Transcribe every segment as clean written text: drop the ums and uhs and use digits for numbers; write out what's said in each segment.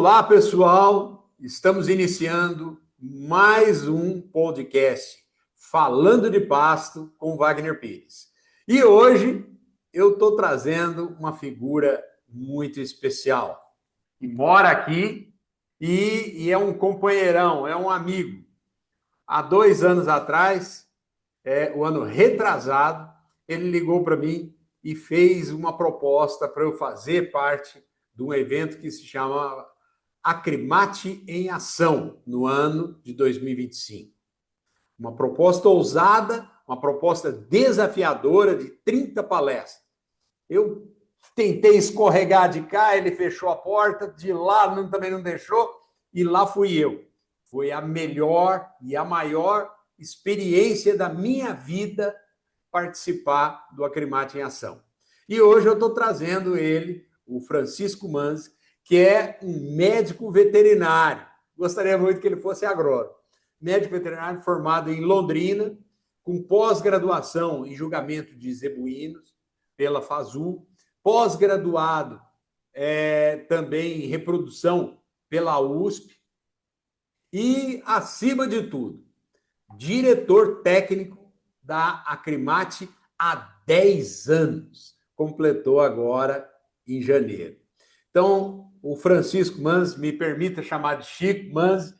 Olá, pessoal! Estamos iniciando mais um podcast Falando de Pasto com Wagner Pires. E hoje eu estou trazendo uma figura muito especial, que mora aqui e é um companheirão, é um amigo. Há 2 anos atrás, o ano retrasado, ele ligou para mim e fez uma proposta para eu fazer parte de um evento que se chama Acrimate em Ação, no ano de 2025. Uma proposta ousada, uma proposta desafiadora de 30 palestras. Eu tentei escorregar de cá, ele fechou a porta, de lá também não deixou, e lá fui eu. Foi a melhor e a maior experiência da minha vida participar do Acrimate em Ação. E hoje eu estou trazendo ele, o Francisco Manzi, que é um médico veterinário. Gostaria muito que ele fosse agrônomo. Médico veterinário formado em Londrina, com pós-graduação em julgamento de zebuínos pela FASU, pós-graduado também em reprodução pela USP e, acima de tudo, diretor técnico da Acrimate há 10 anos. Completou agora em janeiro. Então, o Francisco Manzi, me permita chamar de Chico Manzi,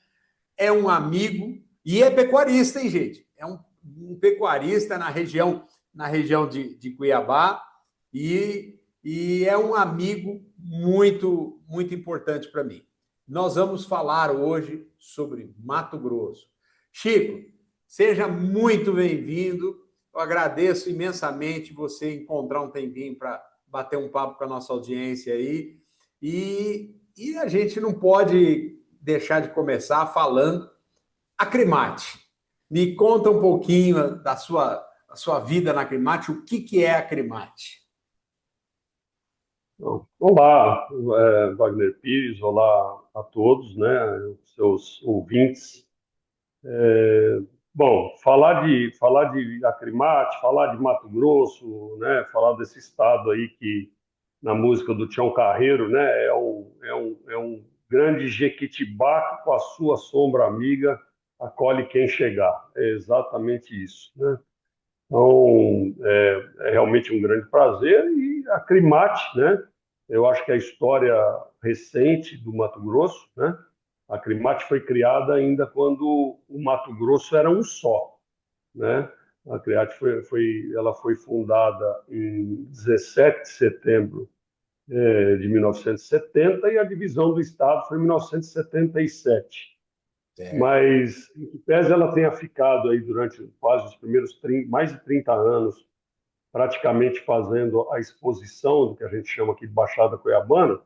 é um amigo e é pecuarista, hein, gente? É um pecuarista na região de Cuiabá e é um amigo muito, muito importante para mim. Nós vamos falar hoje sobre Mato Grosso. Chico, seja muito bem-vindo. Eu agradeço imensamente você encontrar um tempinho para bater um papo com a nossa audiência aí. E a gente não pode deixar de começar falando Acrimate. Me conta um pouquinho da sua vida na Acrimate, o que é Acrimate? Olá, Wagner Pires, olá a todos, né, seus ouvintes. Bom, falar de Acrimate, falar de Mato Grosso, né, falar desse estado aí que na música do Tião Carreiro, né, é um grande Jequitibá que com a sua sombra amiga acolhe quem chegar. É exatamente isso, né? Então, é realmente um grande prazer e a Acrimate, né? Eu acho que a história recente do Mato Grosso, né? A Acrimate foi criada ainda quando o Mato Grosso era um só, né? A Acrimate ela foi fundada em 17 de setembro de 1970 e a divisão do Estado foi em 1977. Mas, em que pese ela tenha ficado aí durante quase os primeiros mais de 30 anos, praticamente fazendo a exposição do que a gente chama aqui de Baixada Cuiabana,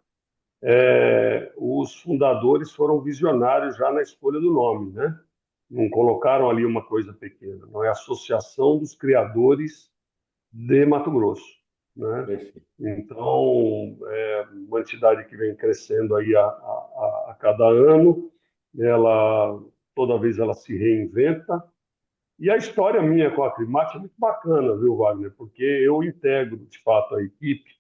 os fundadores foram visionários já na escolha do nome, né? Não colocaram ali uma coisa pequena, não é a Associação dos Criadores de Mato Grosso, né? Então, é uma entidade que vem crescendo aí a cada ano, toda vez ela se reinventa. E a história minha com a Acrimate é muito bacana, viu, Wagner? Porque eu integro, de fato, a equipe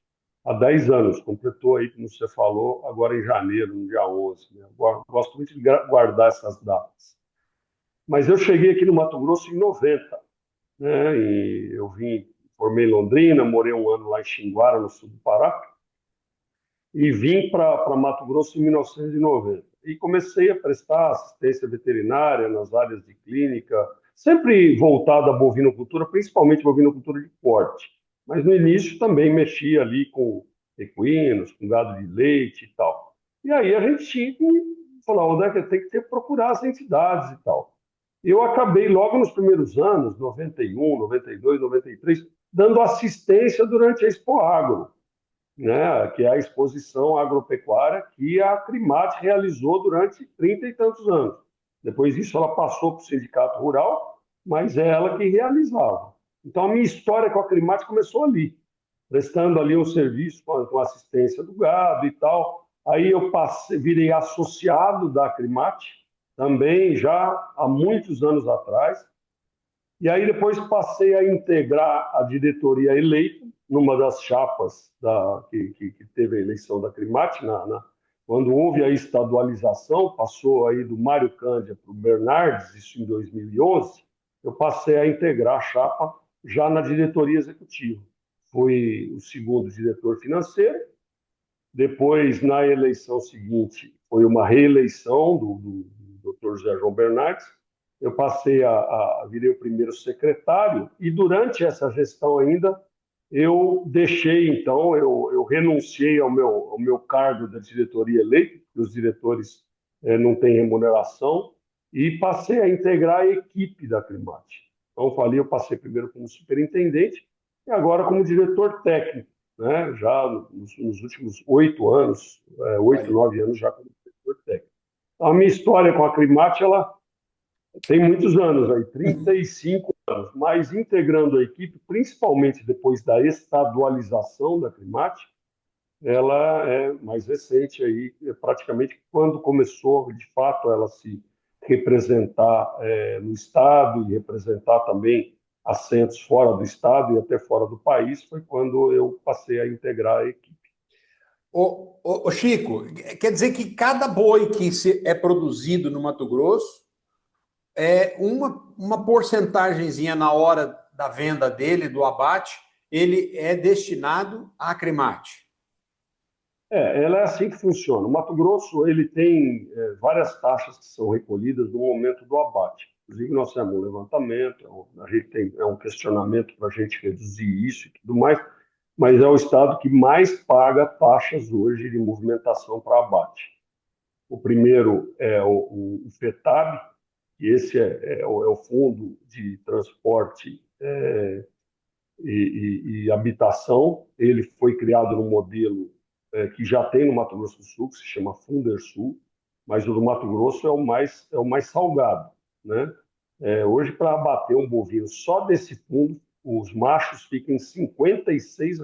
há 10 anos. Completou aí, como você falou, agora em janeiro, no dia 11. Né? Eu gosto muito de guardar essas datas. Mas eu cheguei aqui no Mato Grosso em 90, né? E eu formei em Londrina, morei um ano lá em Xinguara, no sul do Pará, e vim para Mato Grosso em 1990. E comecei a prestar assistência veterinária nas áreas de clínica, sempre voltado à bovinocultura, principalmente bovinocultura de corte. Mas no início também mexia ali com equinos, com gado de leite e tal. E aí a gente tinha que falar, onde é que tem que procurar as entidades e tal. Eu acabei logo nos primeiros anos, 91, 92, 93, dando assistência durante a Expo Agro, né, que é a exposição agropecuária que a Acrimate realizou durante 30 e tantos anos. Depois disso, ela passou para o Sindicato Rural, mas é ela que realizava. Então, a minha história com a Acrimate começou ali, prestando ali um serviço com assistência do gado e tal. Aí eu virei associado da Acrimate, também já há muitos anos atrás, e aí depois passei a integrar a diretoria eleita numa das chapas que teve a eleição da Acrimate, Quando houve a estadualização, passou aí do Mário Cândia para o Bernardes, isso em 2011, eu passei a integrar a chapa já na diretoria executiva. Fui o segundo diretor financeiro. Depois, na eleição seguinte, foi uma reeleição do Dr. José João Bernardes. Eu passei virei o primeiro secretário e durante essa gestão ainda eu deixei, então, eu renunciei ao meu cargo da diretoria eleita, porque os diretores não têm remuneração, e passei a integrar a equipe da Climate. Então, eu passei primeiro como superintendente e agora como diretor técnico, né? Já nos últimos 8 anos, 8, Olha, 9 anos já como diretor técnico. Então, a minha história com a Climate, ela tem muitos anos aí, 35 anos, mas integrando a equipe, principalmente depois da estadualização da Climate, ela é mais recente aí, praticamente quando começou, de fato, ela se representar no Estado e representar também assentos fora do Estado e até fora do país, foi quando eu passei a integrar a equipe. ô Chico, quer dizer que cada boi que é produzido no Mato Grosso, uma porcentagemzinha na hora da venda dele, do abate, ele é destinado à Acrimate. Ela é assim que funciona. O Mato Grosso ele tem várias taxas que são recolhidas no momento do abate. Inclusive, nós temos um levantamento, a gente tem um questionamento para a gente reduzir isso e tudo mais, mas é o estado que mais paga taxas hoje de movimentação para abate. O primeiro é o FETAB, e esse é o Fundo de Transporte e Habitação. Ele foi criado no modelo que já tem no Mato Grosso do Sul, que se chama Fundersul, mas o do Mato Grosso é o mais salgado, né? Hoje, para abater um bovino só desse fundo, os machos ficam em R$ 56.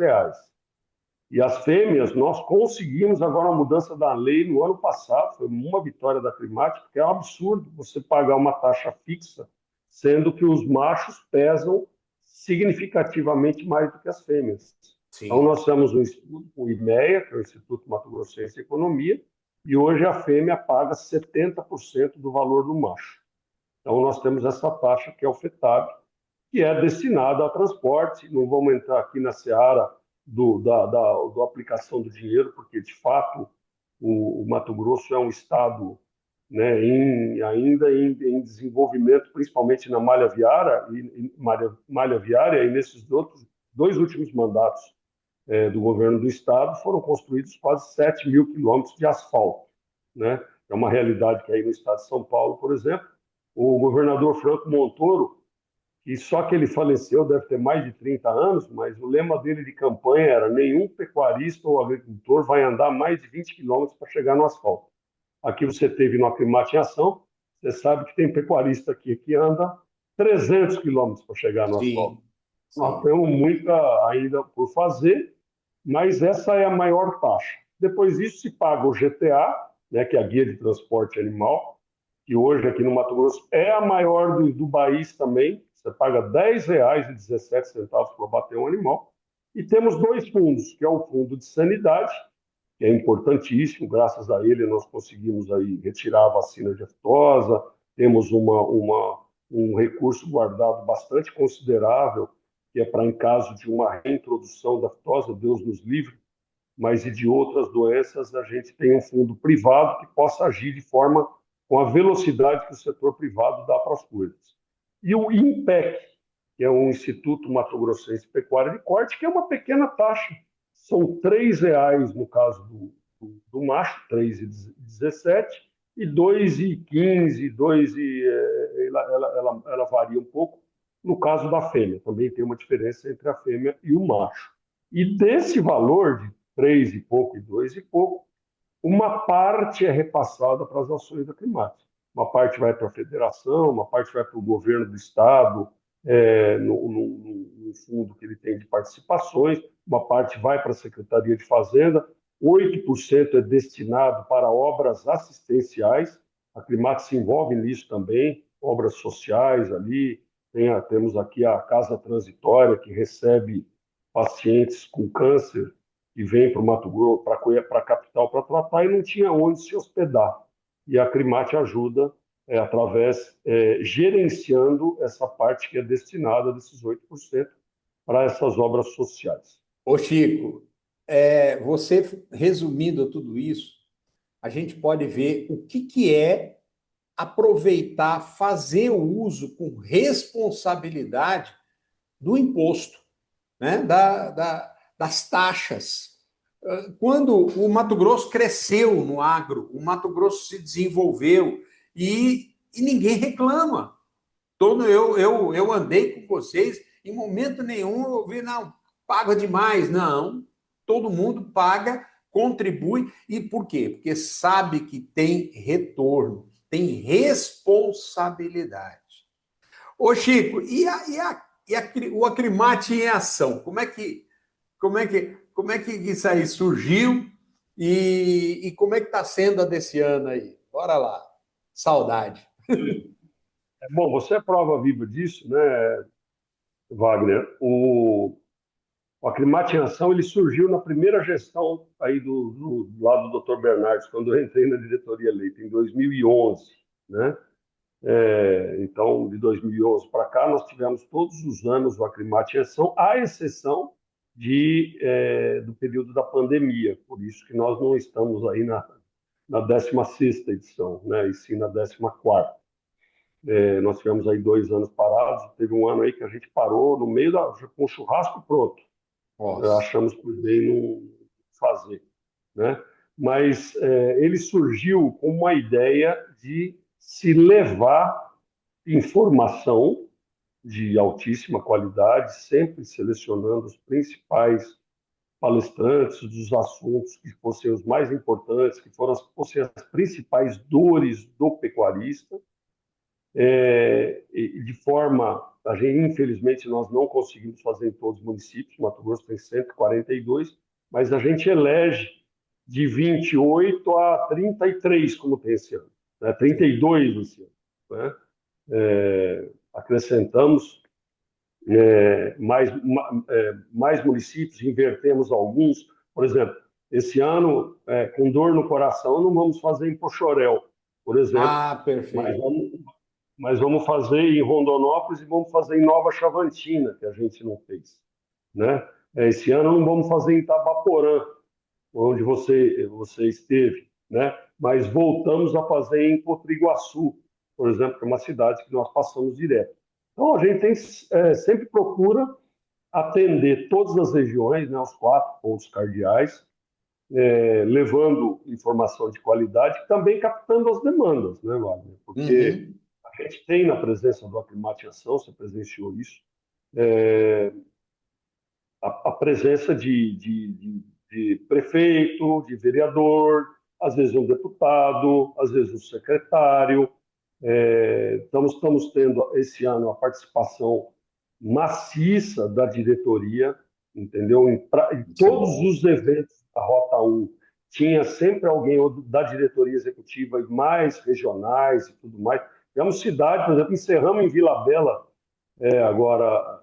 E as fêmeas, nós conseguimos agora uma mudança da lei no ano passado, foi uma vitória da Climate, porque é um absurdo você pagar uma taxa fixa, sendo que os machos pesam significativamente mais do que as fêmeas. Então, Sim. nós temos um estudo com o IMEA, que é o Instituto Mato Grossense de Economia, e hoje a fêmea paga 70% do valor do macho. Então, nós temos essa taxa, que é o FETAB, que é destinada a transporte. Não vamos entrar aqui na seara da aplicação do dinheiro, porque, de fato, o Mato Grosso é um estado, né, ainda em desenvolvimento, principalmente na malha viária, e nesses outros 2 últimos mandatos do governo do estado foram construídos quase 7 mil quilômetros de asfalto, né? É uma realidade que aí no estado de São Paulo, por exemplo, o governador Franco Montoro, e só que ele faleceu, deve ter mais de 30 anos, mas o lema dele de campanha era: nenhum pecuarista ou agricultor vai andar mais de 20 quilômetros para chegar no asfalto. Aqui você teve no Aclimate em Ação, você sabe que tem pecuarista aqui que anda 300 quilômetros para chegar no asfalto. Sim, Nós sim. temos muita ainda por fazer, mas essa é a maior taxa. Depois disso se paga o GTA, né, que é a Guia de Transporte Animal, que hoje aqui no Mato Grosso é a maior do país também. Você paga R$ 10,17 para abater um animal. E temos 2 fundos, que é o Fundo de Sanidade, que é importantíssimo. Graças a ele nós conseguimos aí retirar a vacina de aftosa. Temos um recurso guardado bastante considerável, que é para, em caso de uma reintrodução da aftosa, Deus nos livre, mas e de outras doenças, a gente tem um fundo privado que possa agir de forma com a velocidade que o setor privado dá para as coisas. E o INPEC, que é um Instituto Mato Grossense de Pecuária de Corte, que é uma pequena taxa. São R$ 3 no caso do macho, 3,17, e 2,15, 2 ela varia um pouco no caso da fêmea. Também tem uma diferença entre a fêmea e o macho. E desse valor de 3 e pouco e 2 e pouco, uma parte é repassada para as ações da Climate. Uma parte vai para a federação, uma parte vai para o governo do estado, no fundo que ele tem de participações, uma parte vai para a Secretaria de Fazenda, 8% é destinado para obras assistenciais. A Climate se envolve nisso também, obras sociais ali. Temos aqui a Casa Transitória, que recebe pacientes com câncer que vêm para o Mato Grosso, para a capital, para tratar, e não tinha onde se hospedar. E a Acrimate ajuda gerenciando essa parte que é destinada desses 8% para essas obras sociais. Ô Chico, você resumindo tudo isso, a gente pode ver o que é aproveitar, fazer o uso com responsabilidade do imposto, né? Das taxas. Quando o Mato Grosso cresceu no agro, o Mato Grosso se desenvolveu e ninguém reclama. Eu andei com vocês, em momento nenhum eu vi, não, paga demais. Não, todo mundo paga, contribui. E por quê? Porque sabe que tem retorno, tem responsabilidade. Ô, Chico, o Acrimate em ação? Como é que isso aí surgiu e como é que está sendo a desse ano aí? Bora lá. Saudade. Bom, você é prova viva disso, né, Wagner? O Acrimate em Ação ele surgiu na primeira gestão aí do lado do Dr. Bernardes, quando eu entrei na diretoria eleita, em 2011, né? Então, de 2011 para cá, nós tivemos todos os anos o Acrimate em Ação, à exceção do período da pandemia. Por isso que nós não estamos aí na 16ª edição, né? E sim na 14ª. Nós tivemos aí 2 anos parados, teve um ano aí que a gente parou no meio com o churrasco pronto. Nossa. Achamos por bem não fazer, né? Mas ele surgiu com uma ideia de se levar informação de altíssima qualidade, sempre selecionando os principais palestrantes dos assuntos que fossem os mais importantes, que fossem as principais dores do pecuarista, de forma, infelizmente, nós não conseguimos fazer em todos os municípios, Mato Grosso tem 142, mas a gente elege de 28 a 33, como tem esse ano, né? 32 esse ano, né? Acrescentamos mais municípios, invertemos alguns, por exemplo, esse ano, com dor no coração, não vamos fazer em Pochorel, por exemplo, Ah, mas perfeito. vamos fazer em Rondonópolis e vamos fazer em Nova Chavantina, que a gente não fez, né? Esse ano não vamos fazer em Itabaporã, onde você esteve, né? Mas voltamos a fazer em Potriguaçu, por exemplo, que é uma cidade que nós passamos direto. Então a gente sempre procura atender todas as regiões, né, os 4 pontos cardeais, levando informação de qualidade, também captando as demandas, né, Wagner? Porque Uhum. a gente tem na presença do Aclimatização, você presenciou isso, é, a presença de prefeito, de vereador, às vezes um deputado, às vezes um secretário. Estamos tendo esse ano a participação maciça da diretoria, entendeu? Em Isso é todos bom. os eventos da Rota 1, tinha sempre alguém da diretoria executiva e mais regionais e tudo mais. Temos cidade, por exemplo, encerramos em Vila Bela agora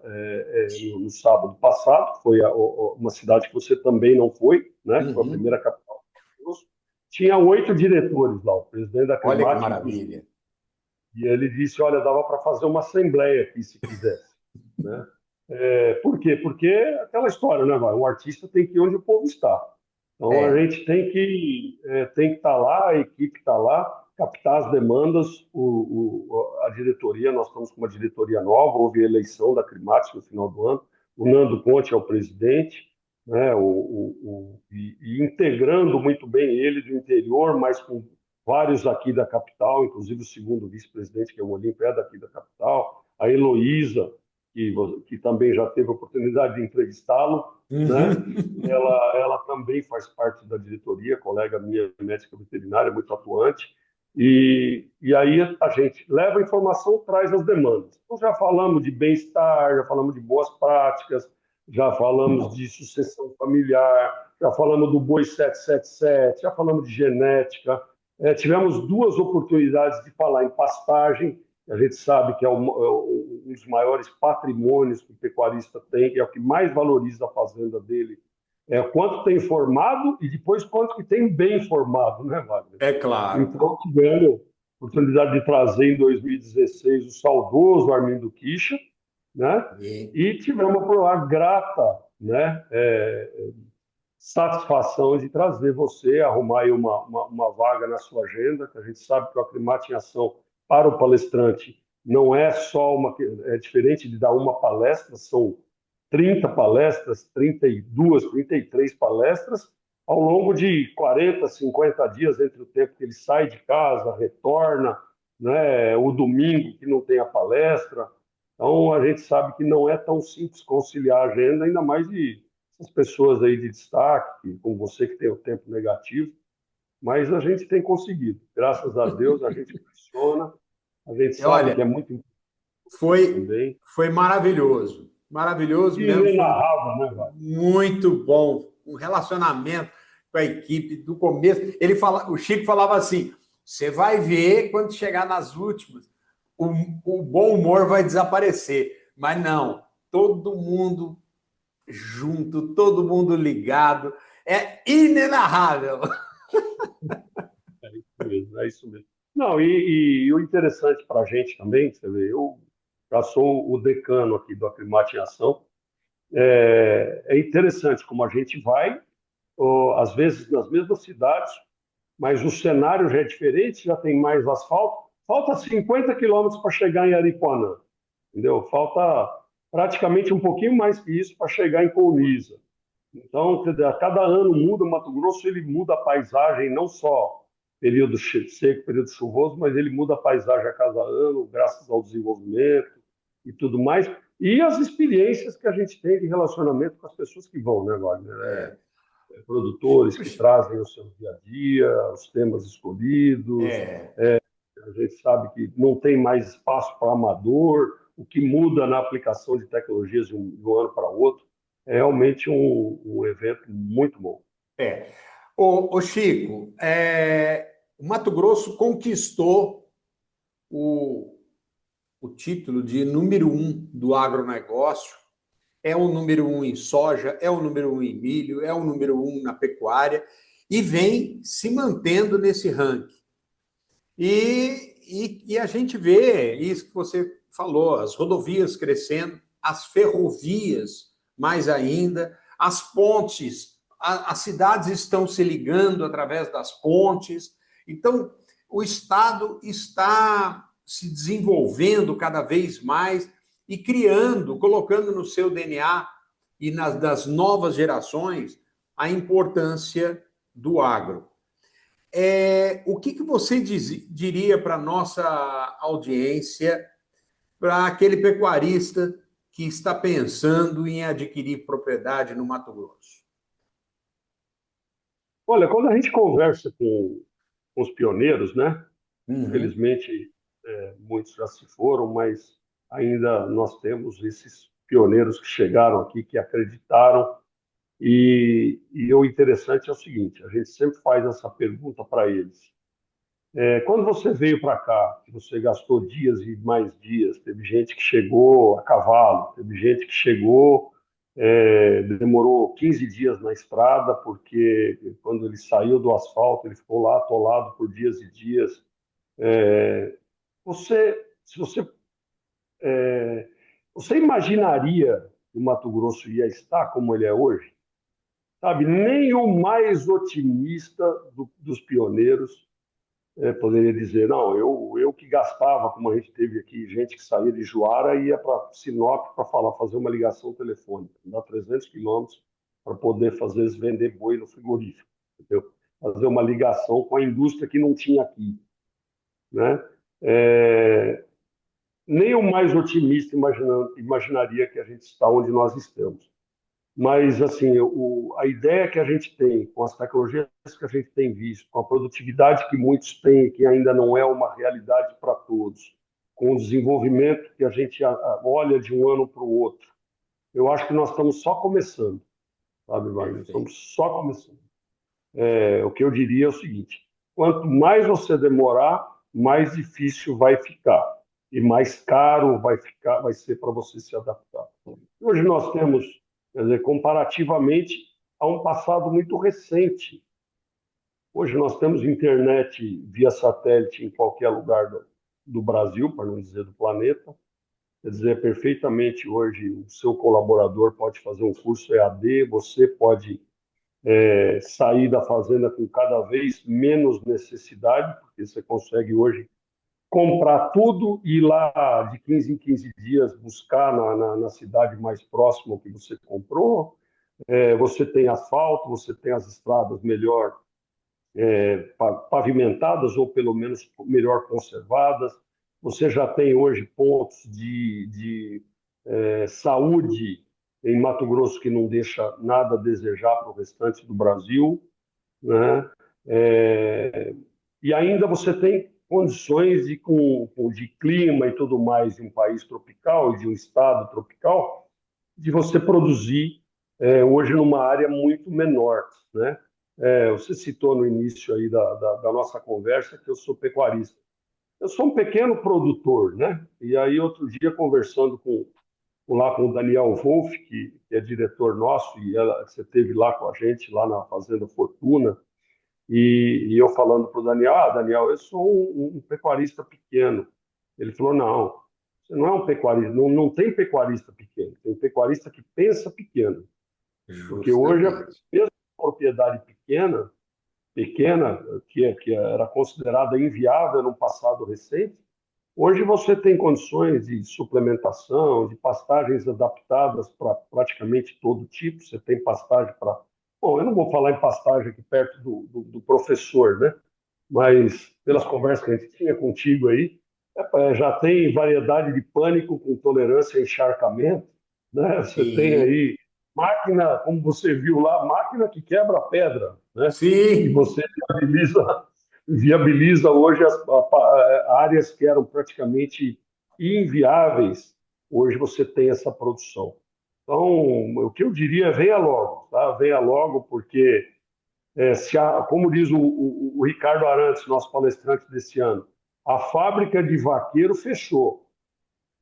no sábado passado, foi uma cidade que você também não foi, né? Que foi a primeira Uhum. capital do Mato Grosso. Tinha 8 diretores lá, o presidente da Olha que Climate, inclusive. maravilha. E ele disse, olha, dava para fazer uma assembleia aqui, se quisesse, né? Por quê? Porque aquela história, né, vai? Um artista tem que ir onde o povo está. Então a É, gente tem que estar lá, a equipe está lá, captar as demandas, a diretoria, nós estamos com uma diretoria nova, houve eleição da Climática no final do ano, o Nando Conte é o presidente, né, e integrando muito bem ele do interior, mas com vários aqui da capital, inclusive o segundo vice-presidente, que é o Olímpio, é daqui da capital, a Heloísa, que também já teve a oportunidade de entrevistá-lo, né? uhum. Ela também faz parte da diretoria, colega minha, médica veterinária, muito atuante, e aí a gente leva a informação, traz as demandas. Então já falamos de bem-estar, já falamos de boas práticas, já falamos de sucessão familiar, já falamos do boi 777, já falamos de genética, tivemos 2 oportunidades de falar em pastagem, a gente sabe que é um dos maiores patrimônios que o pecuarista tem, que é o que mais valoriza a fazenda dele, quanto tem formado e depois quanto que tem bem formado, né, Wagner? É claro. Então, tivemos a oportunidade de trazer em 2016 o saudoso Armindo Quicha, né? E- E tivemos a grata, né, satisfação de trazer você, arrumar aí uma vaga na sua agenda, que a gente sabe que o Acrimate em Ação para o palestrante não é só é diferente de dar uma palestra, são 30 palestras, 32, 33 palestras, ao longo de 40, 50 dias, entre o tempo que ele sai de casa, retorna, né, o domingo que não tem a palestra. Então, a gente sabe que não é tão simples conciliar a agenda, ainda mais de essas pessoas aí de destaque, como você que tem o tempo negativo, mas a gente tem conseguido. Graças a Deus, a gente funciona, a gente sabe que é Olha, muito importante foi, também. foi maravilhoso. Maravilhoso E mesmo. Foi inenarrável, né, Wagner? muito bom. Um relacionamento com a equipe do começo. O Chico falava assim: você vai ver quando chegar nas últimas, o, o bom humor vai desaparecer. Mas não, todo mundo junto, todo mundo ligado. É inenarrável. É isso mesmo, é isso mesmo. Não, e o interessante para a gente também, você vê, eu já sou o decano aqui do Acrimate em Ação, é interessante como a gente vai, às vezes nas mesmas cidades, mas o cenário já é diferente, já tem mais asfalto. Falta 50 quilômetros para chegar em Aripuanã, entendeu? Falta praticamente um pouquinho mais que isso para chegar em Colniza. Então, quer dizer, a cada ano muda, o Mato Grosso ele muda a paisagem, não só período seco, período chuvoso, mas ele muda a paisagem a cada ano, graças ao desenvolvimento e tudo mais. E as experiências que a gente tem de relacionamento com as pessoas que vão, né, Wagner? É, Produtores que trazem o seu dia a dia, os temas escolhidos. é, A gente sabe que não tem mais espaço para amador, o que muda na aplicação de tecnologias de um ano para outro. É realmente um evento muito bom. é. Ô Chico, o Mato Grosso conquistou o, o título de número um do agronegócio. É o número um em soja, é o número um em milho, é o número um na pecuária e vem se mantendo nesse ranking. E a gente vê isso que você falou, as rodovias crescendo, as ferrovias mais ainda, as pontes, as cidades estão se ligando através das pontes. Então, o Estado está se desenvolvendo cada vez mais e criando, colocando no seu DNA e das novas gerações a importância do agro. O que você diria para a nossa audiência, para aquele pecuarista que está pensando em adquirir propriedade no Mato Grosso? Olha, quando a gente conversa com os pioneiros, né? Uhum. Infelizmente, muitos já se foram, mas ainda nós temos esses pioneiros que chegaram aqui, que acreditaram. E o interessante é o seguinte: a gente sempre faz essa pergunta para eles. Quando você veio para cá, que você gastou dias e mais dias, teve gente que chegou a cavalo, teve gente que chegou, demorou 15 dias na estrada, porque quando ele saiu do asfalto, ele ficou lá atolado por dias e dias. Se você, você imaginaria que o Mato Grosso ia estar como ele é hoje? Sabe, nem o mais otimista dos pioneiros poderia dizer, não, eu que gastava, como a gente teve aqui, gente que saía de Juara e ia para Sinop para fazer uma ligação telefônica, dar 300 quilômetros para poder, fazer vender boi no frigorífico, entendeu? Fazer uma ligação com a indústria que não tinha aqui, né? É, nem o mais otimista imaginaria que a gente está onde nós estamos. Mas, assim, a ideia que a gente tem, com as tecnologias que a gente tem visto, com a produtividade que muitos têm, que ainda não é uma realidade para todos, com o desenvolvimento que a gente olha de um ano para o outro, eu acho que nós estamos só começando, sabe, Wagner? Perfeito. Estamos só começando. O que eu diria é o seguinte: quanto mais você demorar, mais difícil vai ficar e mais caro vai ser para você se adaptar. Hoje nós temos, quer dizer, comparativamente a um passado muito recente. Hoje nós temos internet via satélite em qualquer lugar do Brasil, para não dizer do planeta. Quer dizer, perfeitamente hoje o seu colaborador pode fazer um curso EAD, você pode sair da fazenda com cada vez menos necessidade, porque você consegue hoje comprar tudo e ir lá de 15 em 15 dias buscar na cidade mais próxima que você comprou. Você tem asfalto, você tem as estradas melhor pavimentadas ou pelo menos melhor conservadas. Você já tem hoje pontos de saúde em Mato Grosso que não deixa nada a desejar para o restante do Brasil, né? E ainda você tem condições de clima e tudo mais de um país tropical e de um estado tropical, de você produzir hoje numa área muito menor, né? Você citou no início aí da nossa conversa que eu sou pecuarista. Eu sou um pequeno produtor, né? E aí outro dia conversando lá com o Daniel Wolff, que é diretor nosso, e você esteve lá com a gente, lá na Fazenda Fortuna, e eu falando para o Daniel, Daniel, eu sou um pecuarista pequeno. Ele falou, não, você não é um pecuarista, não tem pecuarista pequeno, tem pecuarista que pensa pequeno. Porque hoje, Justamente. mesmo a propriedade pequena que era considerada inviável no passado recente, hoje você tem condições de suplementação, de pastagens adaptadas para praticamente todo tipo. Você tem pastagem para... Bom, eu não vou falar em pastagem aqui perto do professor, né? Mas pelas conversas que a gente tinha contigo aí, já tem variedade de pânico com tolerância a encharcamento, né? Você tem Sim, aí máquina, como você viu lá, máquina que quebra pedra, né? E sim, você viabiliza hoje as áreas que eram praticamente inviáveis. Hoje você tem essa produção. Então, o que eu diria é venha logo, tá? Venha logo, porque como diz o Ricardo Arantes, nosso palestrante desse ano, a fábrica de vaqueiro fechou.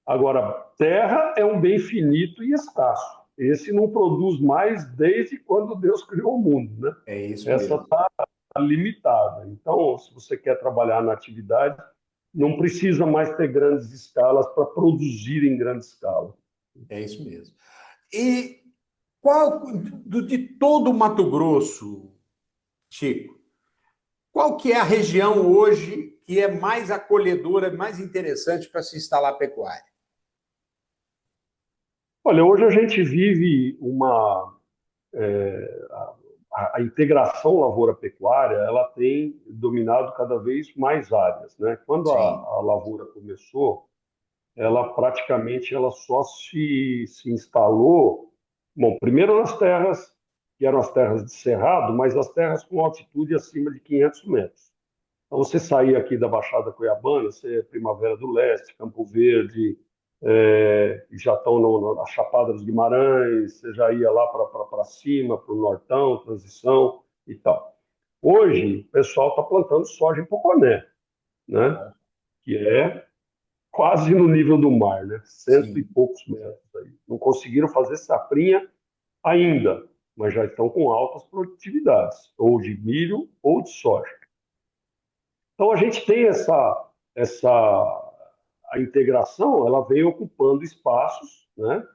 Agora, terra é um bem finito e escasso. Esse não produz mais desde quando Deus criou o mundo, né? é isso Essa mesmo. está limitada. Então, se você quer trabalhar na atividade, não precisa mais ter grandes escalas para produzir em grande escala. É isso mesmo. E de todo o Mato Grosso, Chico, qual que é a região hoje que é mais acolhedora, mais interessante para se instalar pecuária? Olha, hoje a gente vive a integração lavoura-pecuária, ela tem dominado cada vez mais áreas, né? Quando Sim, a lavoura começou, ela praticamente ela só se instalou, bom, primeiro nas terras que eram as terras de cerrado, mas as terras com altitude acima de 500 metros. Então você saía aqui da Baixada Cuiabana, você Primavera do Leste, Campo Verde, já estão na Chapada dos Guimarães, você já ia lá para cima, para o Nortão, Transição e tal. Hoje, o pessoal está plantando soja em Poconé, né? Que é quase no nível do mar, né? Cento e sim. poucos metros aí. Não conseguiram fazer safrinha ainda, mas já estão com altas produtividades, ou de milho ou de soja. Então a gente tem essa a integração, ela vem ocupando espaços, né?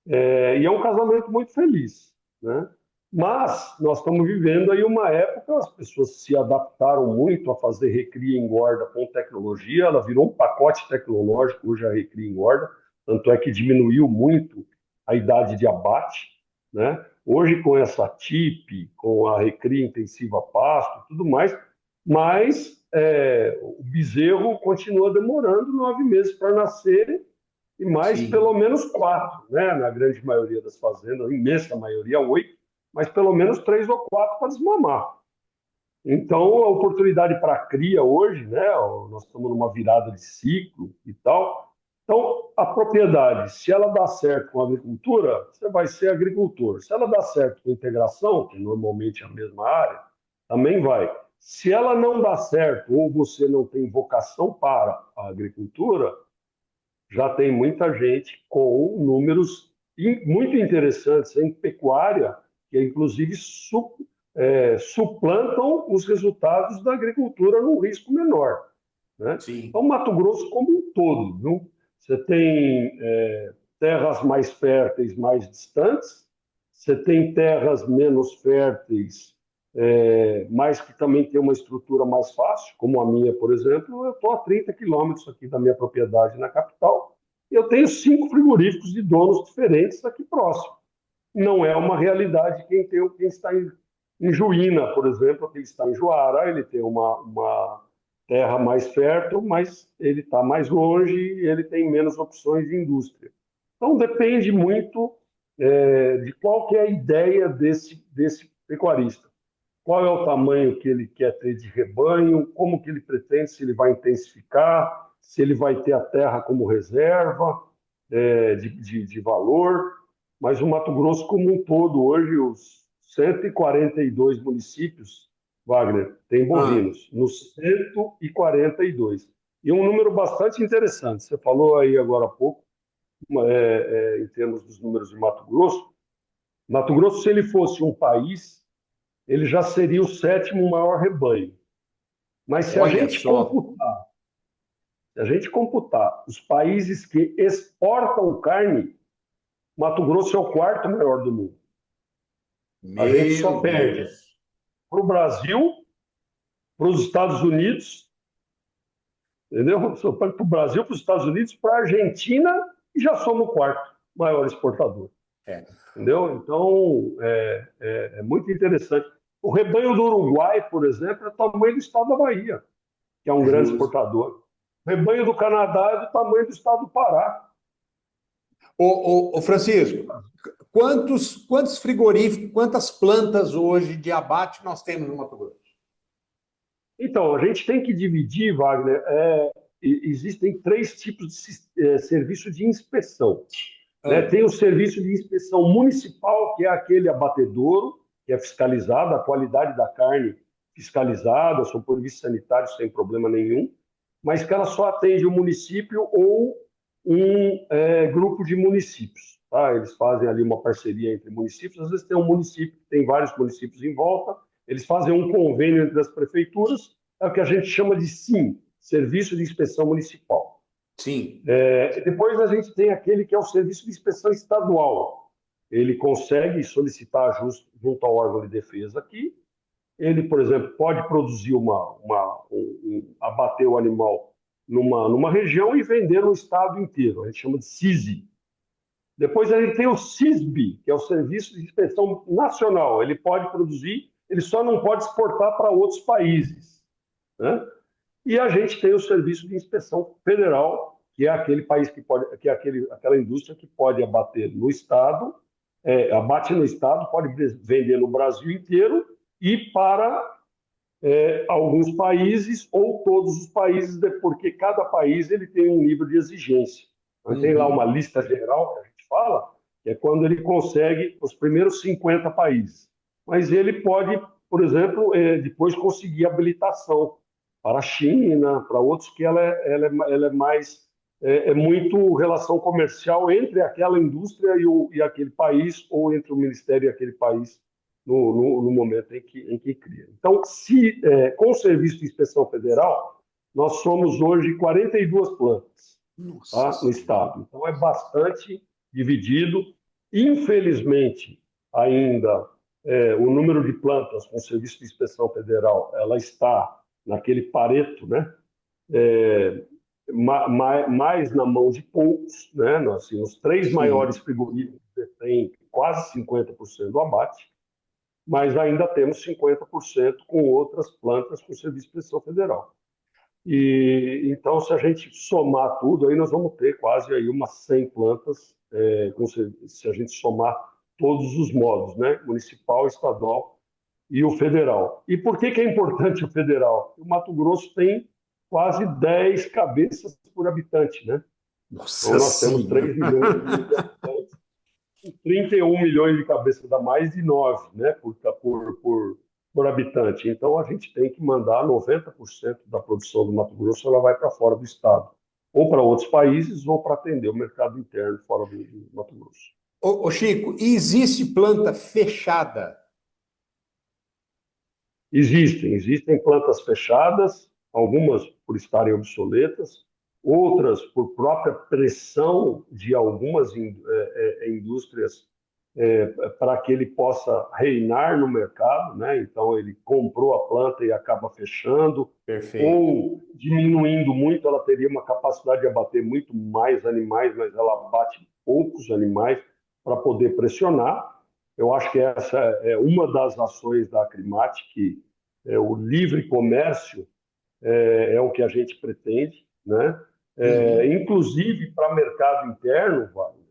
E é um casamento muito feliz, né? Mas nós estamos vivendo aí uma época, as pessoas se adaptaram muito a fazer recria e engorda com tecnologia, ela virou um pacote tecnológico hoje a recria e engorda, tanto é que diminuiu muito a idade de abate, né? Hoje com essa TIP, com a recria intensiva a pasto, tudo mais, mas o bezerro continua demorando 9 meses para nascer e mais pelo Sim, menos 4, né? Na grande maioria das fazendas, a imensa maioria 8, mas pelo menos 3 ou 4 para desmamar. Então, a oportunidade para cria hoje, né? Nós estamos numa virada de ciclo e tal. Então, a propriedade, se ela dá certo com a agricultura, você vai ser agricultor. Se ela dá certo com integração, que normalmente é a mesma área, também vai. Se ela não dá certo ou você não tem vocação para a agricultura, já tem muita gente com números muito interessantes em pecuária que inclusive suplantam os resultados da agricultura num risco menor, né? Sim. Então, Mato Grosso como um todo, viu? Você tem terras mais férteis, mais distantes, você tem terras menos férteis, mas que também tem uma estrutura mais fácil, como a minha, por exemplo. Eu estou a 30 quilômetros aqui da minha propriedade na capital, e eu tenho 5 frigoríficos de donos diferentes aqui próximo. Não é uma realidade quem está em Juína, por exemplo, quem está em Juara, ele tem uma terra mais fértil, mas ele está mais longe e ele tem menos opções de indústria. Então, depende muito de qual que é a ideia desse pecuarista. Qual é o tamanho que ele quer ter de rebanho, como que ele pretende, se ele vai intensificar, se ele vai ter a terra como reserva de valor. Mas o Mato Grosso como um todo, hoje, os 142 municípios, Wagner, tem Ah, bovinos, nos 142. E um número bastante interessante. Você falou aí agora há pouco, em termos dos números de Mato Grosso. Mato Grosso, se ele fosse um país, ele já seria o 7º maior rebanho. Mas olha só. se a gente computar os países que exportam carne, Mato Grosso é o 4º maior do mundo. A gente só Meu perde Deus. para o Brasil, para os Estados Unidos, entendeu? Só perde para o Brasil, para os Estados Unidos, para a Argentina e já somos o 4º maior exportador. É. Entendeu? Então, é muito interessante. O rebanho do Uruguai, por exemplo, é o tamanho do estado da Bahia, que é um grande Justo. exportador. O rebanho do Canadá é do tamanho do estado do Pará. Ô, Francisco, quantos frigoríficos, quantas plantas hoje de abate nós temos no Mato Grosso? Então, a gente tem que dividir, Wagner, existem 3 tipos de serviço de inspeção. Né? Ah, Tem o serviço de inspeção municipal, que é aquele abatedouro, que é fiscalizado, a qualidade da carne fiscalizada, sob o ponto de vista sanitário, sem problema nenhum, mas que ela só atende o município ou um grupo de municípios. Tá? Eles fazem ali uma parceria entre municípios, às vezes tem um município, tem vários municípios em volta, eles fazem um convênio entre as prefeituras, é o que a gente chama de SIM, Serviço de Inspeção Municipal. sim. Depois a gente tem aquele que é o Serviço de Inspeção Estadual. Ele consegue solicitar junto ao órgão de defesa aqui. Ele, por exemplo, pode produzir abater o animal numa região e vender no estado inteiro. A gente chama de CISI. Depois a gente tem o CISB, que é o Serviço de Inspeção Nacional. Ele pode produzir, ele só não pode exportar para outros países, né? E a gente tem o Serviço de Inspeção Federal, que é aquele país que é aquela indústria que pode abater no estado, abate no estado, pode vender no Brasil inteiro e para alguns países ou todos os países, porque cada país ele tem um nível de exigência. Então, tem lá uma Uhum. lista geral que a gente fala, que é quando ele consegue os primeiros 50 países. Mas ele pode, por exemplo, depois conseguir habilitação para a China, para outros, que ela é mais muito relação comercial entre aquela indústria e aquele país, ou entre o ministério e aquele país no momento em que cria. Então, com o Serviço de Inspeção Federal, nós somos hoje 42 plantas, Nossa tá, no Senhora. estado. Então, é bastante dividido. Infelizmente, ainda o número de plantas com o Serviço de Inspeção Federal, ela está naquele Pareto, né? Mais na mão de poucos, né? Assim, os 3 maiores Sim. frigoríficos têm quase 50% do abate, mas ainda temos 50% com outras plantas com Serviço de Inspeção Federal. E então, se a gente somar tudo, aí nós vamos ter quase aí umas 100 plantas, se a gente somar todos os modos, né? Municipal, estadual e o federal. E por que é importante o federal? O Mato Grosso tem quase 10 cabeças por habitante, né? Então, Nossa nós temos Senhora. 3 milhões de habitantes, 31 milhões de cabeças dá mais de 9, né, por habitante. Então, a gente tem que mandar 90% da produção do Mato Grosso, ela vai para fora do estado, ou para outros países, ou para atender o mercado interno fora do Mato Grosso. Ô, Chico, e existe planta fechada? Existem plantas fechadas, algumas por estarem obsoletas, outras por própria pressão de algumas indústrias para que ele possa reinar no mercado, né? Então ele comprou a planta e acaba fechando, Perfeito. ou diminuindo muito, ela teria uma capacidade de abater muito mais animais, mas ela abate poucos animais para poder pressionar. Eu acho que essa é uma das ações da Acrimate, que o livre comércio é o que a gente pretende, né? Uhum. Inclusive para mercado interno, Wagner.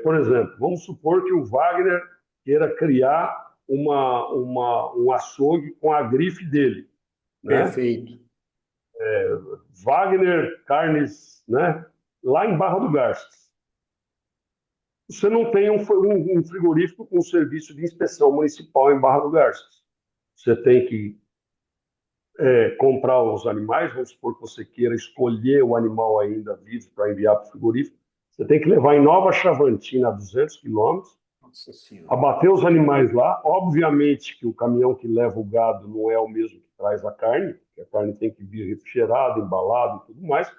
Por exemplo, vamos supor que o Wagner queira criar um açougue com a grife dele, né? Perfeito. Wagner Carnes, né? Lá em Barra do Garças. Você não tem um frigorífico com serviço de inspeção municipal em Barra do Garças. Você tem que comprar os animais, vamos supor que você queira escolher o animal ainda vivo para enviar para o frigorífico, você tem que levar em Nova Chavantina, a 200 quilômetros, Nossa Senhora. abater os animais lá. Obviamente que o caminhão que leva o gado não é o mesmo que traz a carne, porque a carne tem que vir refrigerada, embalada e tudo mais,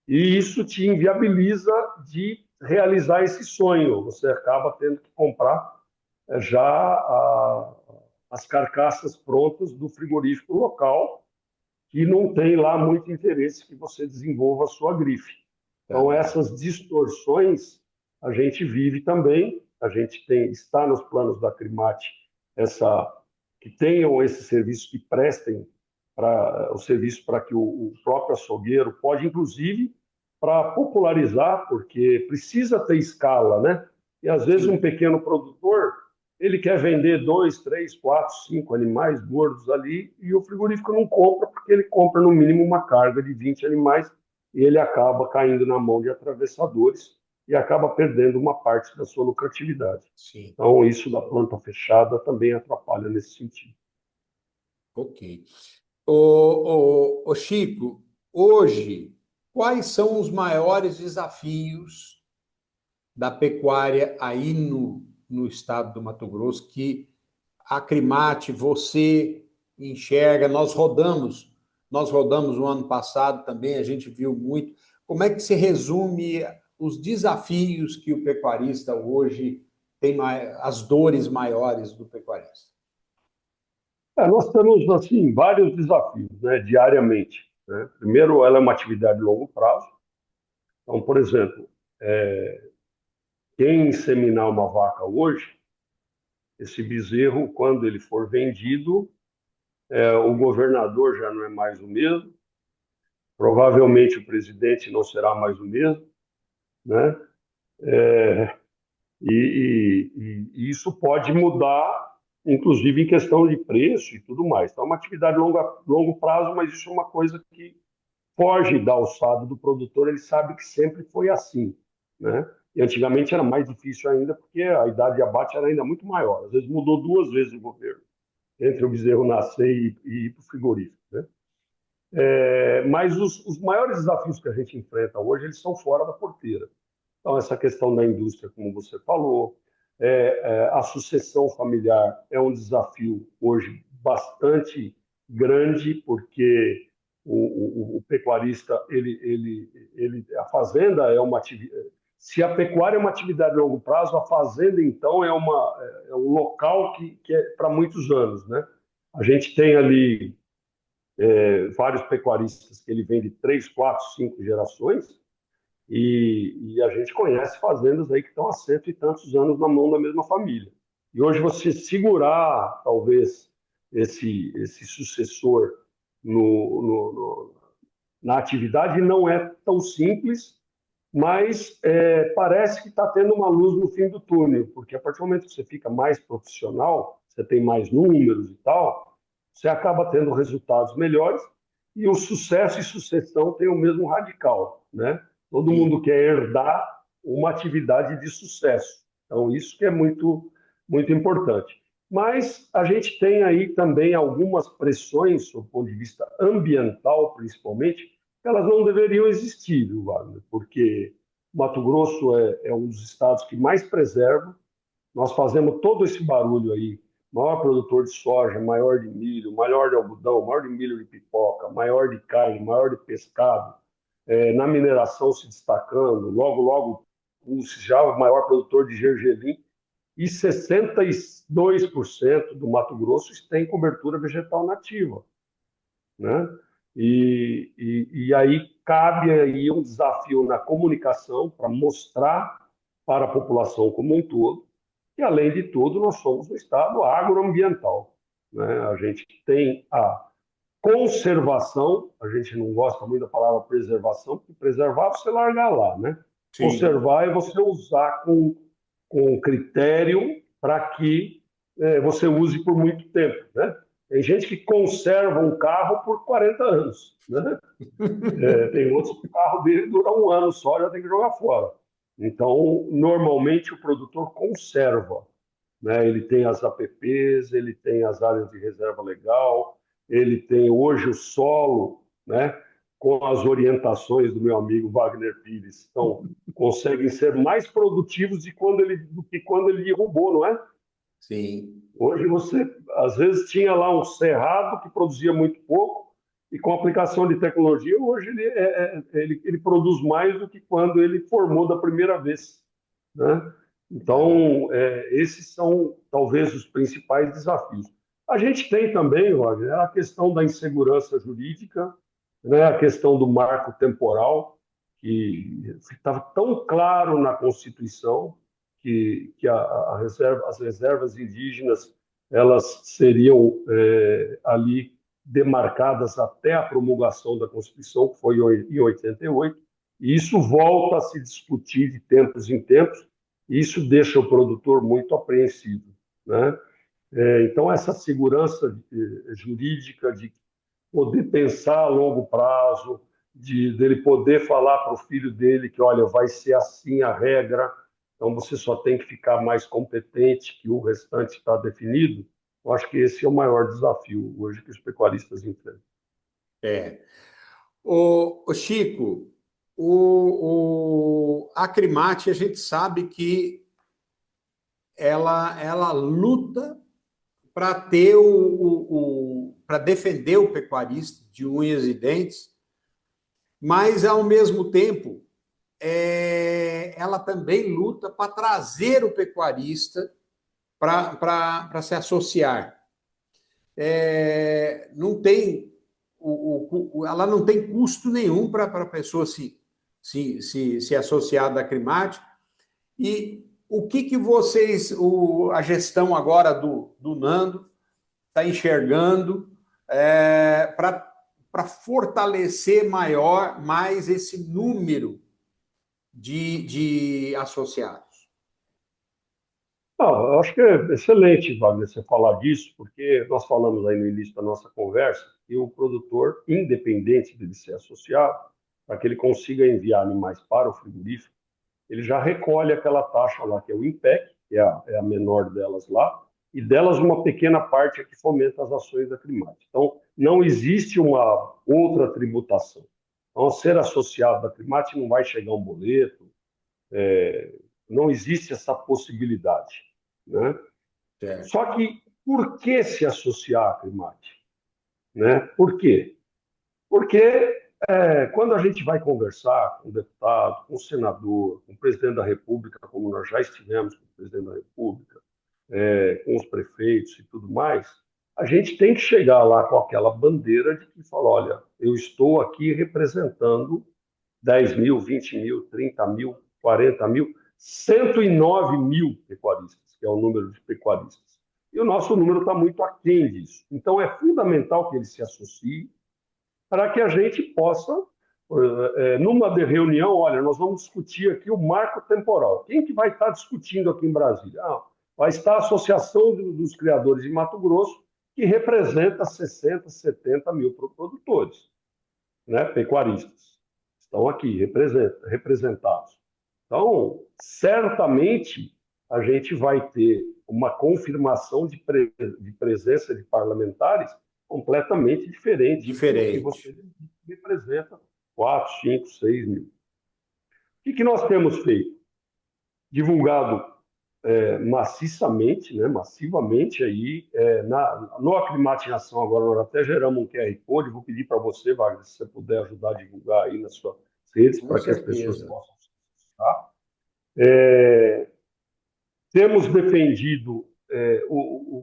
e isso te inviabiliza de realizar esse sonho. Você acaba tendo que comprar já as carcaças prontas do frigorífico local, que não tem lá muito interesse que você desenvolva a sua grife. Então, Tá. essas distorções a gente vive também, a gente está nos planos da Crimate que tenham esse serviço, que prestem o serviço para que o próprio açougueiro pode, inclusive, para popularizar, porque precisa ter escala, né? E às vezes um Sim. pequeno produtor ele quer vender 2, 3, 4, 5 animais gordos ali e o frigorífico não compra porque ele compra no mínimo uma carga de 20 animais e ele acaba caindo na mão de atravessadores e acaba perdendo uma parte da sua lucratividade. Sim. Então, isso da planta fechada também atrapalha nesse sentido. Ok. Ô, Chico, hoje, quais são os maiores desafios da pecuária aí no estado do Mato Grosso que a Acrimate, você enxerga? Nós rodamos o ano passado também, a gente viu muito. Como é que se resume os desafios que o pecuarista hoje tem, as dores maiores do pecuarista? Nós temos assim vários desafios, né, diariamente. Né? Primeiro, ela é uma atividade de longo prazo. Então, por exemplo, quem inseminar uma vaca hoje, esse bezerro, quando ele for vendido, o governador já não é mais o mesmo, provavelmente o presidente não será mais o mesmo, né? É, e isso pode mudar, inclusive em questão de preço e tudo mais. Então, é uma atividade longo prazo, mas isso é uma coisa que foge da alçada do produtor, ele sabe que sempre foi assim, né? E antigamente era mais difícil ainda, porque a idade de abate era ainda muito maior. Às vezes mudou 2 vezes o governo, entre o bezerro nascer e ir para o frigorífico, né? Mas os maiores desafios que a gente enfrenta hoje, eles são fora da porteira. Então, essa questão da indústria, como você falou, a sucessão familiar é um desafio hoje bastante grande, porque o pecuarista, a fazenda é uma atividade. Se a pecuária é uma atividade de longo prazo, a fazenda, então, é um local que é para muitos anos, né? A gente tem ali vários pecuaristas que ele vem de 3, 4, 5 gerações, e a gente conhece fazendas aí que estão há cento e tantos anos na mão da mesma família. E hoje você segurar, talvez, esse sucessor na atividade não é tão simples, mas parece que está tendo uma luz no fim do túnel, porque a partir do momento que você fica mais profissional, você tem mais números e tal, você acaba tendo resultados melhores e o sucesso e sucessão têm o mesmo radical, né? Todo mundo Sim. quer herdar uma atividade de sucesso. Então, isso que é muito, muito importante. Mas a gente tem aí também algumas pressões, do ponto de vista ambiental, principalmente, elas não deveriam existir, viu, Wagner? Porque Mato Grosso é um dos estados que mais preserva. Nós fazemos todo esse barulho aí, maior produtor de soja, maior de milho, maior de algodão, maior de milho de pipoca, maior de carne, maior de pescado, na mineração se destacando, logo, logo, já o maior produtor de gergelim, e 62% do Mato Grosso tem cobertura vegetal nativa, né? E aí cabe aí um desafio na comunicação para mostrar para a população como um todo que, além de tudo, nós somos um estado agroambiental, né? A gente tem a conservação, a gente não gosta muito da palavra preservação, porque preservar é você largar lá, né? Sim. Conservar é você usar com critério para que você use por muito tempo, né? Tem gente que conserva um carro por 40 anos, né? Tem outros que o carro dele dura um ano só, já tem que jogar fora. Então, normalmente o produtor conserva, né? Ele tem as APPs, ele tem as áreas de reserva legal, ele tem hoje o solo, né? Com as orientações do meu amigo Wagner Pires, então conseguem ser mais produtivos do que quando ele derrubou, não é? Sim. Hoje você, às vezes, tinha lá um cerrado que produzia muito pouco, e com a aplicação de tecnologia, hoje ele produz mais do que quando ele formou da primeira vez, né? É. Então, esses são talvez os principais desafios. A gente tem também, Wagner, a questão da insegurança jurídica, né? A questão do marco temporal, que estava tão claro na Constituição que as reservas indígenas elas seriam ali demarcadas até a promulgação da Constituição, que foi em 88, e isso volta a se discutir de tempos em tempos, e isso deixa o produtor muito apreensivo, né? Então, essa segurança jurídica de poder pensar a longo prazo, dele poder falar para o filho dele que, olha, vai ser assim a regra, então você só tem que ficar mais competente que o restante está definido. Eu acho que esse é o maior desafio hoje que os pecuaristas enfrentam. É. O Chico, a Acrimate, a gente sabe que ela luta para ter para defender o pecuarista de unhas e dentes, mas ao mesmo tempo ela também luta para trazer o pecuarista para se associar. Não tem ela não tem custo nenhum para a pessoa se associar da Acrimate. E o que vocês, a gestão agora do Nando, está enxergando para fortalecer mais esse número de associados? Eu acho que é excelente, Wagner, você falar disso, porque nós falamos aí no início da nossa conversa que o produtor, independente de ser associado, para que ele consiga enviar animais para o frigorífico, ele já recolhe aquela taxa lá, que é o INPEC, que é a menor delas lá, e delas uma pequena parte é que fomenta as ações da Acrimate. Então, não existe uma outra tributação. Então, ao ser associado da Acrimate, não vai chegar um boleto, não existe essa possibilidade, né? Certo. Só que, por que se associar à Acrimate? Né? Por quê? Porque quando a gente vai conversar com o deputado, com o senador, com o presidente da República, como nós já estivemos com o presidente da República, com os prefeitos e tudo mais, a gente tem que chegar lá com aquela bandeira de que fala, olha, eu estou aqui representando 10 mil, 20 mil, 30 mil, 40 mil, 109 mil pecuaristas, que é o número de pecuaristas. E o nosso número está muito aquém disso. Então, é fundamental que ele se associe para que a gente possa, numa reunião, olha, nós vamos discutir aqui o marco temporal. Quem que vai estar discutindo aqui em Brasília? Vai estar a Associação dos Criadores de Mato Grosso, que representa 60, 70 mil produtores, né, pecuaristas. Estão aqui representados. Então, certamente, a gente vai ter uma confirmação de presença de parlamentares completamente diferente do que Diferente. você representa, 4, 5, 6 mil. O que nós temos feito? Divulgado maciçamente, né, massivamente aí, no Aclimate em Ação agora, nós até geramos um QR Code, vou pedir para você, Wagner, se você puder ajudar a divulgar aí nas suas redes, Com para que as pessoas certeza. possam se acessar. Temos defendido,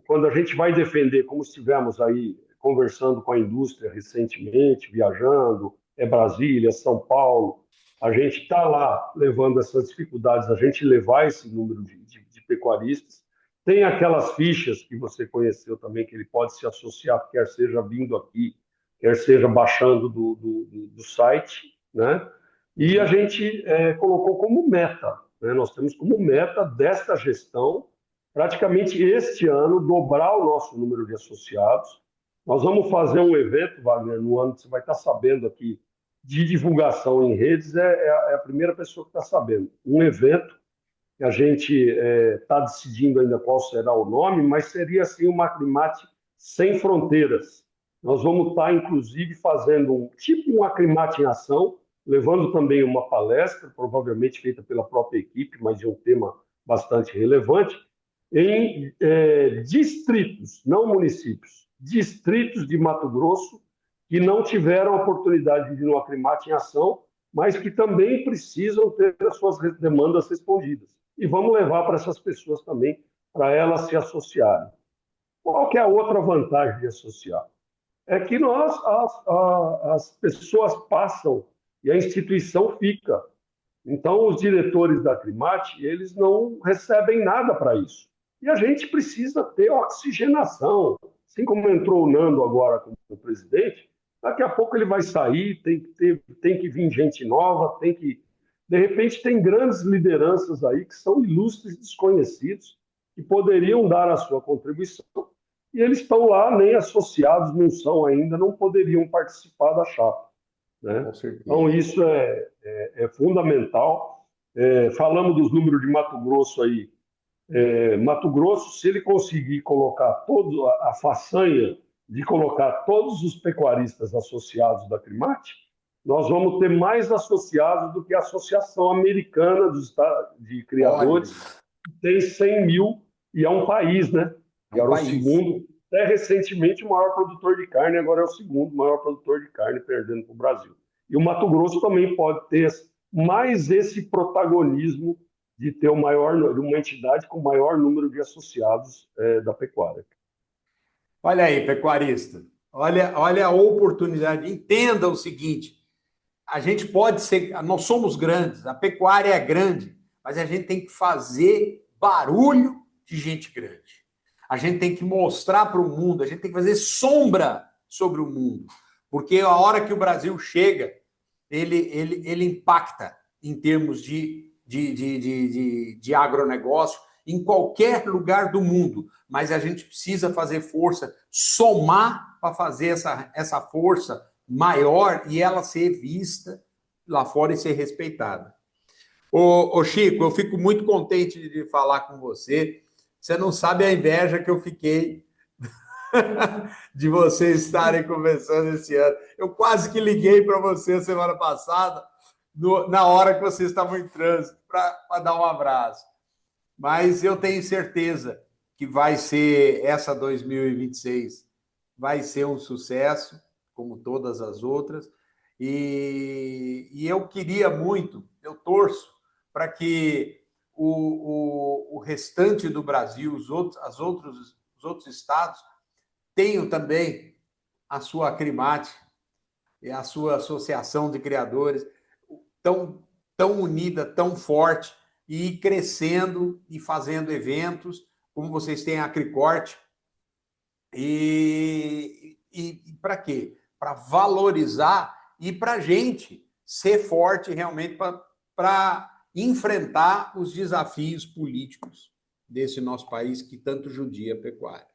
quando a gente vai defender, como estivemos aí conversando com a indústria recentemente, viajando, Brasília, São Paulo, a gente está lá levando essas dificuldades, a gente levar esse número de pecuaristas. Tem aquelas fichas que você conheceu também, que ele pode se associar, quer seja vindo aqui, quer seja baixando do site, né? E a Uhum. gente colocou como meta, né? Nós temos como meta desta gestão, praticamente este ano, dobrar o nosso número de associados. Nós vamos fazer um evento, Wagner, no ano que você vai estar sabendo aqui, de divulgação em redes, é a primeira pessoa que está sabendo. Um evento que a gente está decidindo ainda qual será o nome, mas seria assim uma Aclimate sem fronteiras. Nós vamos estar, inclusive, fazendo um Aclimate em Ação, levando também uma palestra, provavelmente feita pela própria equipe, mas de um tema bastante relevante, em distritos, não municípios, distritos de Mato Grosso que não tiveram a oportunidade de ir no Aclimate em Ação, mas que também precisam ter as suas demandas respondidas. E vamos levar para essas pessoas também, para elas se associarem. Qual que é a outra vantagem de associar? É que as pessoas passam e a instituição fica. Então, os diretores da Aclimate, eles não recebem nada para isso. E a gente precisa ter oxigenação. Assim como entrou o Nando agora como presidente, daqui a pouco ele vai sair, tem que vir gente nova, tem que... De repente, tem grandes lideranças aí que são ilustres desconhecidos, que poderiam dar a sua contribuição, e eles estão lá, nem associados, não são ainda, não poderiam participar da chapa, né? Com Então, certeza. isso é fundamental. Falamos dos números de Mato Grosso aí. Mato Grosso, se ele conseguir colocar toda a façanha de colocar todos os pecuaristas associados da Aclimate, nós vamos ter mais associados do que a Associação Americana de Olha, Criadores, que tem 100 mil, e é um país, né? é E um era o país. segundo, até recentemente, o maior produtor de carne, agora é o segundo maior produtor de carne, perdendo para o Brasil. E o Mato Grosso também pode ter mais esse protagonismo de ter uma entidade com o maior número de associados da pecuária. Olha aí, pecuarista. Olha a oportunidade. Entenda o seguinte: a gente pode ser, nós somos grandes, a pecuária é grande, mas a gente tem que fazer barulho de gente grande. A gente tem que mostrar para o mundo, a gente tem que fazer sombra sobre o mundo. Porque a hora que o Brasil chega, ele impacta em termos de agronegócio em qualquer lugar do mundo. Mas a gente precisa fazer força, somar para fazer essa força maior e ela ser vista lá fora e ser respeitada. Ô Chico, eu fico muito contente de falar com você. Você não sabe a inveja que eu fiquei de vocês estarem conversando esse ano. Eu quase que liguei para você a semana passada, na hora que vocês estavam em trânsito, para dar um abraço. Mas eu tenho certeza que vai ser essa 2026, vai ser um sucesso, como todas as outras. E eu queria muito, eu torço para que o restante do Brasil, os outros estados, tenham também a sua Acrimate e a sua associação de criadores tão unida, tão forte, e ir crescendo e fazendo eventos, como vocês têm a Acricorte. E para quê? Para valorizar e para a gente ser forte realmente para enfrentar os desafios políticos desse nosso país que tanto judia a pecuária.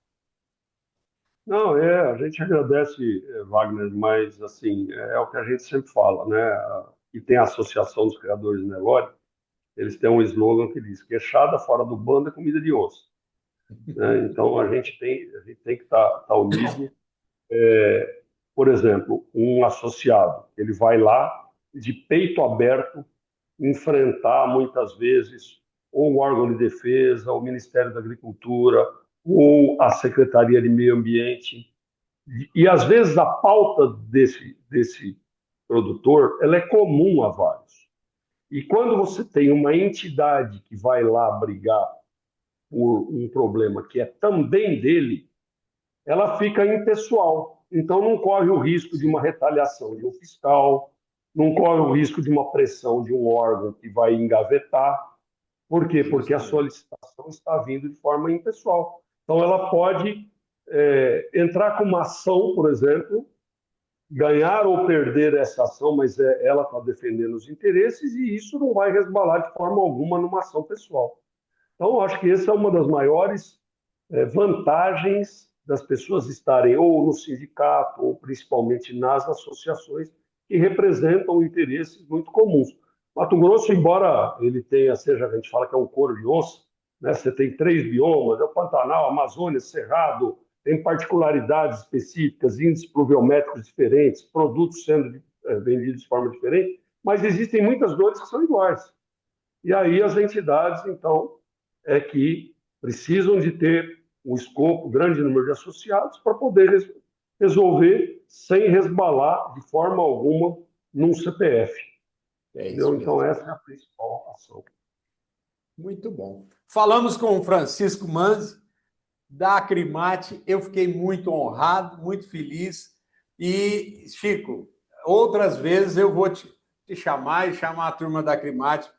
Não, a gente agradece, Wagner, mas assim, o que a gente sempre fala, né? E tem a Associação dos Criadores de Nelore, eles têm um slogan que diz: queixada fora do bando é comida de onça, né? Então a gente tem que estar unido. Por exemplo, um associado, ele vai lá de peito aberto, enfrentar, muitas vezes, ou o órgão de defesa, o Ministério da Agricultura, ou a Secretaria de Meio Ambiente. E, às vezes, a pauta desse produtor ela é comum a vários. E quando você tem uma entidade que vai lá brigar por um problema que é também dele, ela fica impessoal. Então, não corre o risco de uma retaliação de um fiscal, não corre o risco de uma pressão de um órgão que vai engavetar. Por quê? Porque a solicitação está vindo de forma impessoal. Então, ela pode entrar com uma ação, por exemplo, ganhar ou perder essa ação, mas ela está defendendo os interesses e isso não vai resbalar de forma alguma numa ação pessoal. Então, eu acho que essa é uma das maiores vantagens das pessoas estarem ou no sindicato ou principalmente nas associações que representam interesses muito comuns. Mato Grosso, embora ele tenha, a gente fala que é um couro de onça, né? Você tem 3 biomas, é o Pantanal, Amazônia, Cerrado, tem particularidades específicas, índices pluviométricos diferentes, produtos sendo vendidos de forma diferente, mas existem muitas dores que são iguais. E aí as entidades, então, que precisam de ter um escopo, grande número de associados, para poder resolver sem resbalar de forma alguma num CPF. Então, essa é a principal ação. Muito bom. Falamos com o Francisco Manzi, da Acrimate. Eu fiquei muito honrado, muito feliz. E, Chico, outras vezes eu vou te chamar e chamar a turma da Acrimate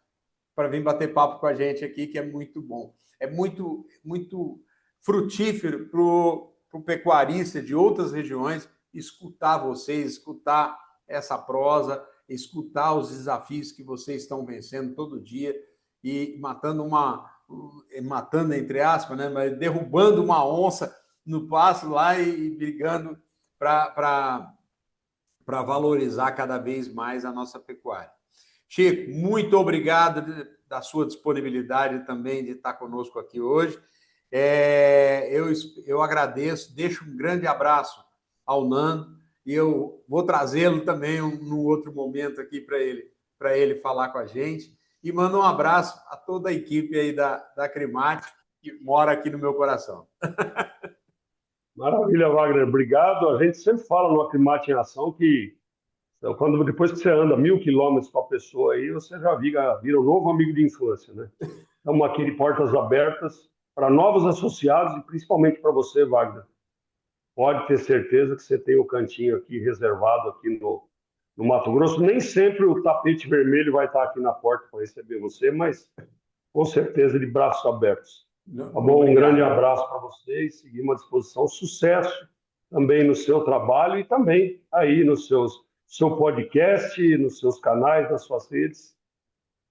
para vir bater papo com a gente aqui, que é muito bom. É muito, muito frutífero para o pecuarista de outras regiões escutar vocês, escutar essa prosa, escutar os desafios que vocês estão vencendo todo dia e matando entre aspas, né, mas derrubando uma onça no pasto lá e brigando para valorizar cada vez mais a nossa pecuária. Chico, muito obrigado da sua disponibilidade também de estar conosco aqui hoje. Eu agradeço, deixo um grande abraço ao Nando e eu vou trazê-lo também num outro momento aqui para ele falar com a gente. E mando um abraço a toda a equipe aí da Acrimate, que mora aqui no meu coração. Maravilha, Wagner. Obrigado. A gente sempre fala no Acrimate em Ação que depois que você anda 1.000 quilômetros com a pessoa aí, você já vira um novo amigo de infância, né? Estamos aqui de portas abertas para novos associados e principalmente para você, Wagner. Pode ter certeza que você tem o cantinho aqui reservado aqui no Mato Grosso. Nem sempre o tapete vermelho vai estar aqui na porta para receber você, mas com certeza de braços abertos. Tá bom? Um grande abraço para vocês, seguimos à disposição. Sucesso também no seu trabalho e também aí no seu podcast, nos seus canais, nas suas redes.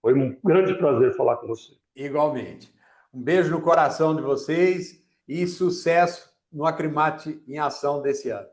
Foi um grande prazer falar com você. Igualmente. Um beijo no coração de vocês e sucesso no Acrimate em Ação desse ano.